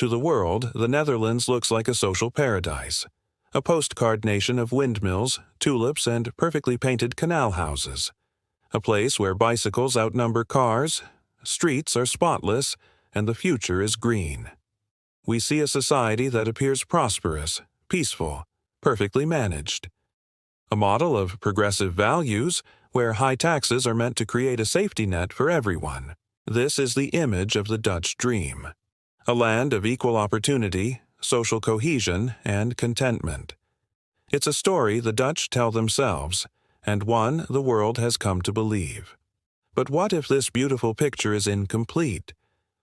To the world, the Netherlands looks like a social paradise, a postcard nation of windmills, tulips, and perfectly painted canal houses, a place where bicycles outnumber cars, streets are spotless, and the future is green. We see a society that appears prosperous, peaceful, perfectly managed. A model of progressive values where high taxes are meant to create a safety net for everyone. This is the image of the Dutch dream. A land of equal opportunity, social cohesion, and contentment. It's a story the Dutch tell themselves, and one the world has come to believe. But what if this beautiful picture is incomplete?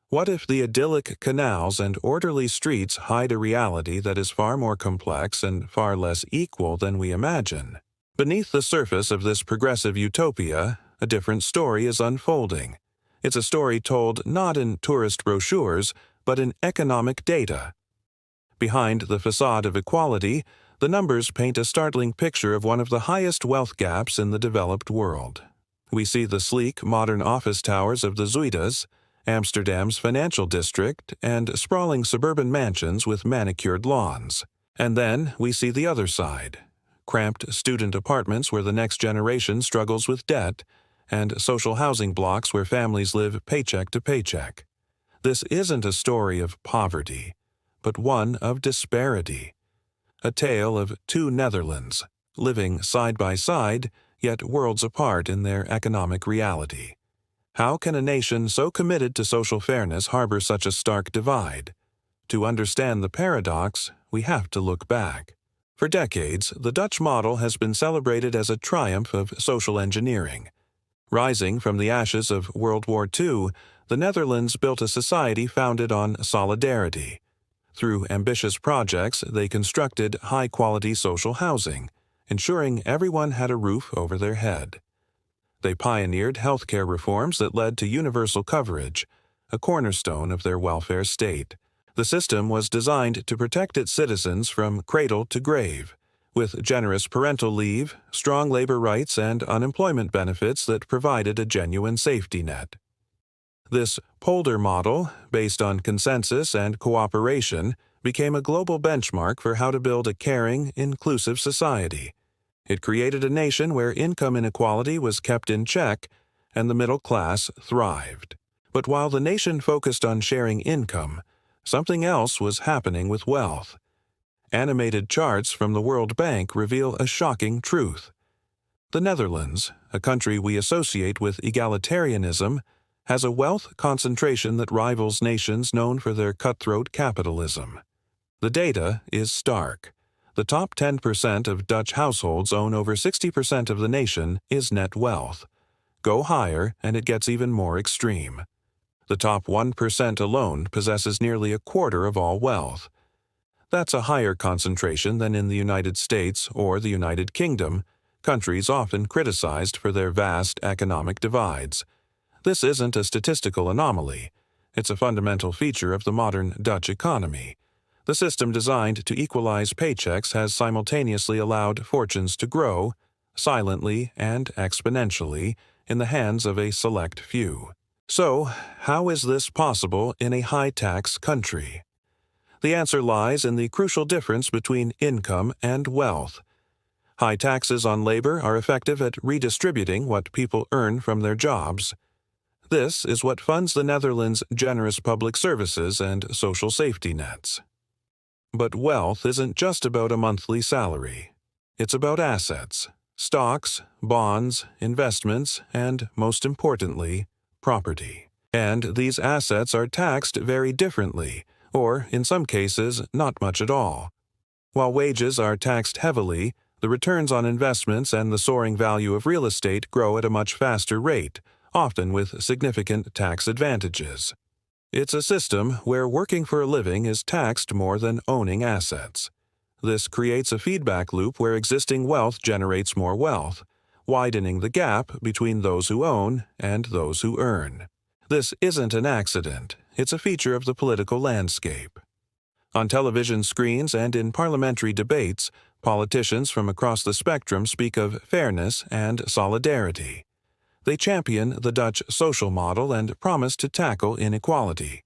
What if the idyllic canals and orderly streets hide a reality that is far more complex and far less equal than we imagine? Beneath the surface of this progressive utopia, a different story is unfolding. It's a story told not in tourist brochures, but in economic data. Behind the facade of equality, the numbers paint a startling picture of one of the highest wealth gaps in the developed world. We see the sleek, modern office towers of the Zuidas, Amsterdam's financial district, and sprawling suburban mansions with manicured lawns. And then we see the other side, cramped student apartments where the next generation struggles with debt, and social housing blocks where families live paycheck to paycheck. This isn't a story of poverty, but one of disparity. A tale of two Netherlands, living side by side, yet worlds apart in their economic reality. How can a nation so committed to social fairness harbor such a stark divide? To understand the paradox, we have to look back. For decades, the Dutch model has been celebrated as a triumph of social engineering. Rising from the ashes of World War II, the Netherlands built a society founded on solidarity. Through ambitious projects, they constructed high-quality social housing, ensuring everyone had a roof over their head. They pioneered healthcare reforms that led to universal coverage, a cornerstone of their welfare state. The system was designed to protect its citizens from cradle to grave, with generous parental leave, strong labor rights, and unemployment benefits that provided a genuine safety net. This polder model, based on consensus and cooperation, became a global benchmark for how to build a caring, inclusive society. It created a nation where income inequality was kept in check and the middle class thrived. But while the nation focused on sharing income, something else was happening with wealth. Animated charts from the World Bank reveal a shocking truth. The Netherlands, a country we associate with egalitarianism, has a wealth concentration that rivals nations known for their cutthroat capitalism. The data is stark. The top 10% of Dutch households own over 60% of the nation is net wealth. Go higher and it gets even more extreme. The top 1% alone possesses nearly a quarter of all wealth. That's a higher concentration than in the United States or the United Kingdom, countries often criticized for their vast economic divides. This isn't a statistical anomaly. It's a fundamental feature of the modern Dutch economy. The system designed to equalize paychecks has simultaneously allowed fortunes to grow, silently and exponentially, in the hands of a select few. So, how is this possible in a high-tax country? The answer lies in the crucial difference between income and wealth. High taxes on labor are effective at redistributing what people earn from their jobs. This is what funds the Netherlands' generous public services and social safety nets. But wealth isn't just about a monthly salary. It's about assets, stocks, bonds, investments, and, most importantly, property. And these assets are taxed very differently, or, in some cases, not much at all. While wages are taxed heavily, the returns on investments and the soaring value of real estate grow at a much faster rate, often with significant tax advantages. It's a system where working for a living is taxed more than owning assets. This creates a feedback loop where existing wealth generates more wealth, widening the gap between those who own and those who earn. This isn't an accident. It's a feature of the political landscape. On television screens and in parliamentary debates, politicians from across the spectrum speak of fairness and solidarity. They champion the Dutch social model and promise to tackle inequality.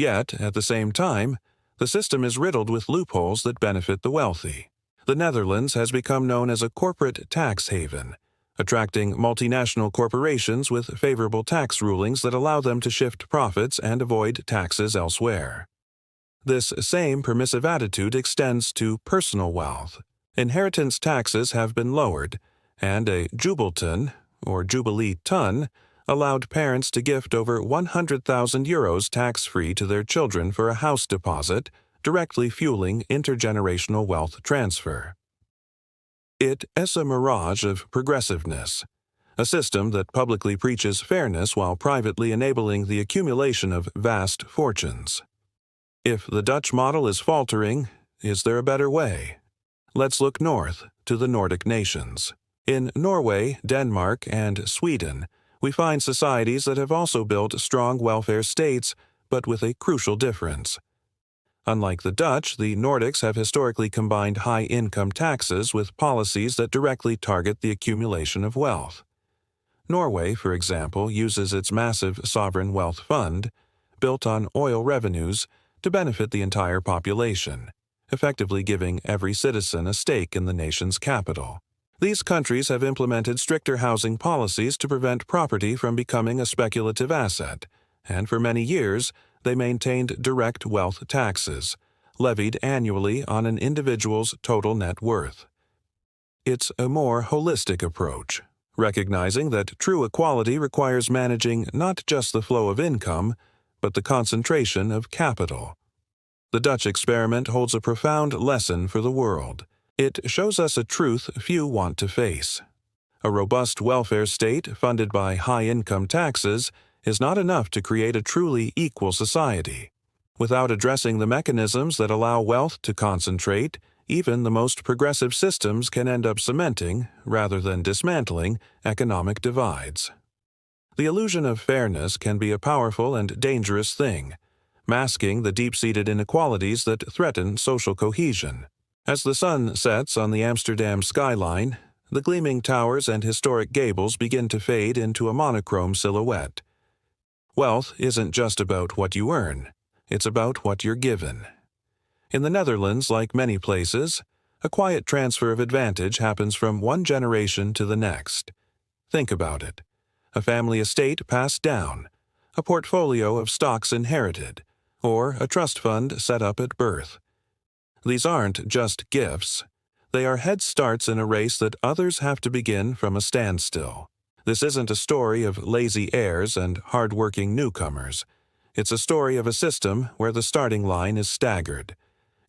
Yet, at the same time, the system is riddled with loopholes that benefit the wealthy. The Netherlands has become known as a corporate tax haven, attracting multinational corporations with favorable tax rulings that allow them to shift profits and avoid taxes elsewhere. This same permissive attitude extends to personal wealth. Inheritance taxes have been lowered, and a jubilton, or jubilee ton, allowed parents to gift over 100,000 euros tax-free to their children for a house deposit, directly fueling intergenerational wealth transfer. It is a mirage of progressiveness, a system that publicly preaches fairness while privately enabling the accumulation of vast fortunes. If the Dutch model is faltering, is there a better way? Let's look north to the Nordic nations. In Norway, Denmark, and Sweden, we find societies that have also built strong welfare states, but with a crucial difference. Unlike the Dutch, the Nordics have historically combined high income taxes with policies that directly target the accumulation of wealth. Norway, for example, uses its massive sovereign wealth fund, built on oil revenues, to benefit the entire population, effectively giving every citizen a stake in the nation's capital. These countries have implemented stricter housing policies to prevent property from becoming a speculative asset, and for many years, they maintained direct wealth taxes, levied annually on an individual's total net worth. It's a more holistic approach, recognizing that true equality requires managing not just the flow of income, but the concentration of capital. The Dutch experiment holds a profound lesson for the world. It shows us a truth few want to face. A robust welfare state funded by high-income taxes is not enough to create a truly equal society. Without addressing the mechanisms that allow wealth to concentrate, even the most progressive systems can end up cementing, rather than dismantling, economic divides. The illusion of fairness can be a powerful and dangerous thing, masking the deep-seated inequalities that threaten social cohesion. As the sun sets on the Amsterdam skyline, the gleaming towers and historic gables begin to fade into a monochrome silhouette. Wealth isn't just about what you earn, it's about what you're given. In the Netherlands, like many places, a quiet transfer of advantage happens from one generation to the next. Think about it. A family estate passed down, a portfolio of stocks inherited, or a trust fund set up at birth. These aren't just gifts. They are head starts in a race that others have to begin from a standstill. This isn't a story of lazy heirs and hard-working newcomers. It's a story of a system where the starting line is staggered.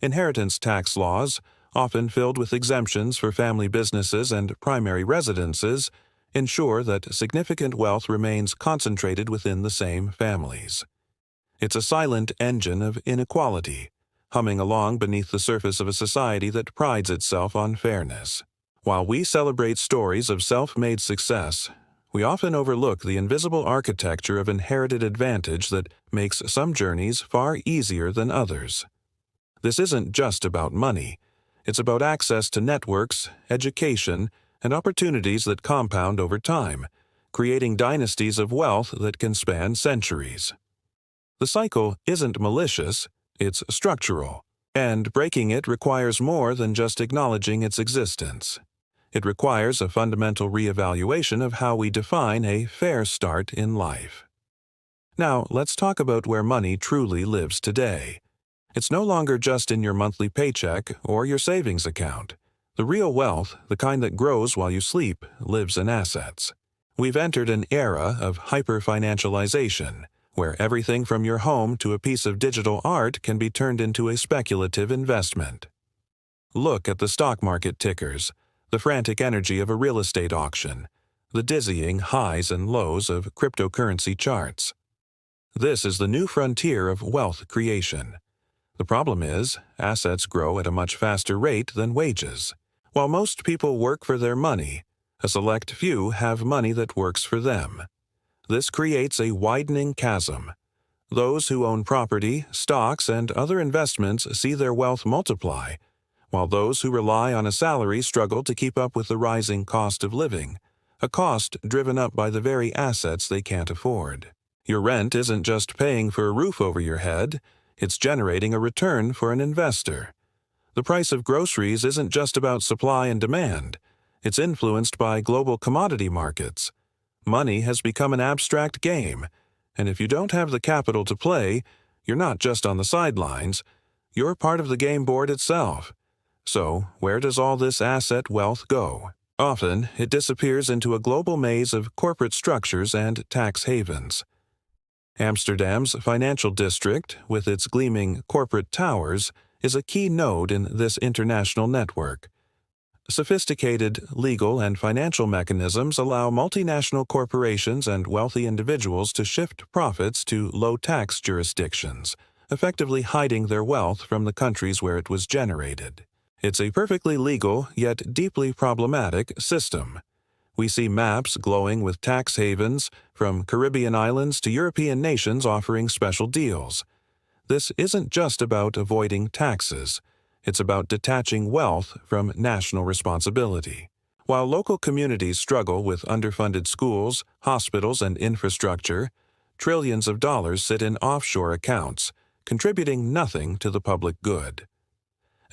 Inheritance tax laws, often filled with exemptions for family businesses and primary residences, ensure that significant wealth remains concentrated within the same families. It's a silent engine of inequality, humming along beneath the surface of a society that prides itself on fairness. While we celebrate stories of self-made success, we often overlook the invisible architecture of inherited advantage that makes some journeys far easier than others. This isn't just about money. It's about access to networks, education, and opportunities that compound over time, creating dynasties of wealth that can span centuries. The cycle isn't malicious, it's structural, and breaking it requires more than just acknowledging its existence. It requires a fundamental reevaluation of how we define a fair start in life. Now, let's talk about where money truly lives today. It's no longer just in your monthly paycheck or your savings account. The real wealth, the kind that grows while you sleep, lives in assets. We've entered an era of hyper-financialization, where everything from your home to a piece of digital art can be turned into a speculative investment. Look at the stock market tickers, the frantic energy of a real estate auction, the dizzying highs and lows of cryptocurrency charts. This is the new frontier of wealth creation. The problem is, assets grow at a much faster rate than wages. While most people work for their money, a select few have money that works for them. This creates a widening chasm. Those who own property, stocks, and other investments see their wealth multiply, while those who rely on a salary struggle to keep up with the rising cost of living, a cost driven up by the very assets they can't afford. Your rent isn't just paying for a roof over your head, it's generating a return for an investor. The price of groceries isn't just about supply and demand, it's influenced by global commodity markets. Money has become an abstract game, and if you don't have the capital to play, you're not just on the sidelines, you're part of the game board itself. So, where does all this asset wealth go? Often, it disappears into a global maze of corporate structures and tax havens. Amsterdam's financial district, with its gleaming corporate towers, is a key node in this international network. Sophisticated legal and financial mechanisms allow multinational corporations and wealthy individuals to shift profits to low-tax jurisdictions, effectively hiding their wealth from the countries where it was generated. It's a perfectly legal, yet deeply problematic, system. We see maps glowing with tax havens, from Caribbean islands to European nations offering special deals. This isn't just about avoiding taxes. It's about detaching wealth from national responsibility. While local communities struggle with underfunded schools, hospitals, and infrastructure, trillions of dollars sit in offshore accounts, contributing nothing to the public good.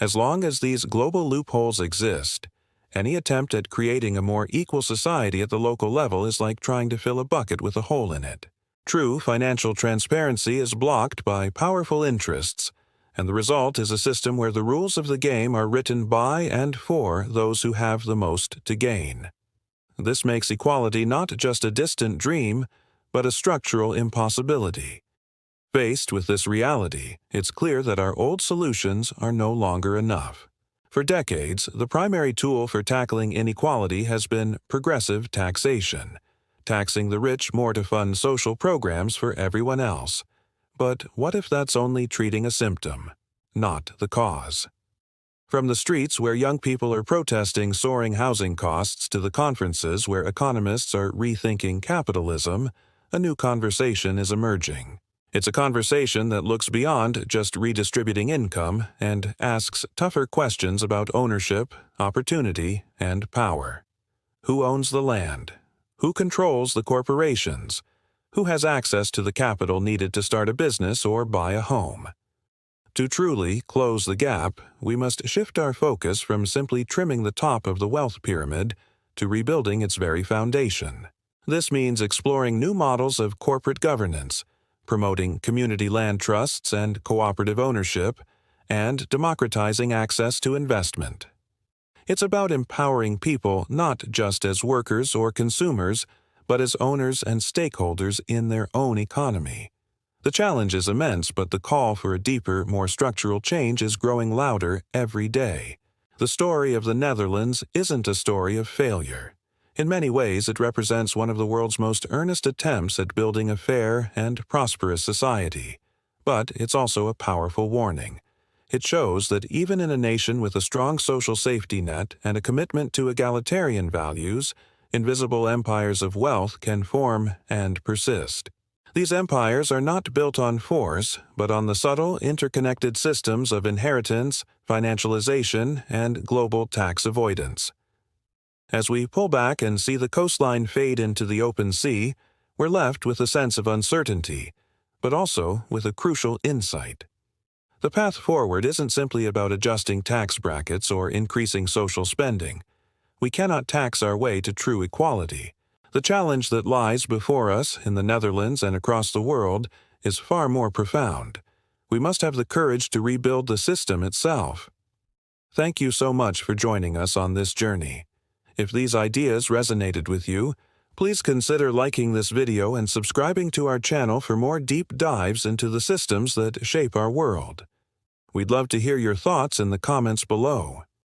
As long as these global loopholes exist, any attempt at creating a more equal society at the local level is like trying to fill a bucket with a hole in it. True financial transparency is blocked by powerful interests, and the result is a system where the rules of the game are written by and for those who have the most to gain. This makes equality not just a distant dream, but a structural impossibility. Faced with this reality, it's clear that our old solutions are no longer enough. For decades, the primary tool for tackling inequality has been progressive taxation, taxing the rich more to fund social programs for everyone else. But what if that's only treating a symptom, not the cause? From the streets where young people are protesting soaring housing costs to the conferences where economists are rethinking capitalism, a new conversation is emerging. It's a conversation that looks beyond just redistributing income and asks tougher questions about ownership, opportunity, and power. Who owns the land? Who controls the corporations? Who has access to the capital needed to start a business or buy a home? To truly close the gap, we must shift our focus from simply trimming the top of the wealth pyramid to rebuilding its very foundation. This means exploring new models of corporate governance, promoting community land trusts and cooperative ownership, and democratizing access to investment. It's about empowering people not just as workers or consumers, but as owners and stakeholders in their own economy. The challenge is immense, but the call for a deeper, more structural change is growing louder every day. The story of the Netherlands isn't a story of failure. In many ways, it represents one of the world's most earnest attempts at building a fair and prosperous society. But it's also a powerful warning. It shows that even in a nation with a strong social safety net and a commitment to egalitarian values, invisible empires of wealth can form and persist. These empires are not built on force, but on the subtle, interconnected systems of inheritance, financialization, and global tax avoidance. As we pull back and see the coastline fade into the open sea, we're left with a sense of uncertainty, but also with a crucial insight. The path forward isn't simply about adjusting tax brackets or increasing social spending. We cannot tax our way to true equality. The challenge that lies before us in the Netherlands and across the world is far more profound. We must have the courage to rebuild the system itself. Thank you so much for joining us on this journey. If these ideas resonated with you, please consider liking this video and subscribing to our channel for more deep dives into the systems that shape our world. We'd love to hear your thoughts in the comments below.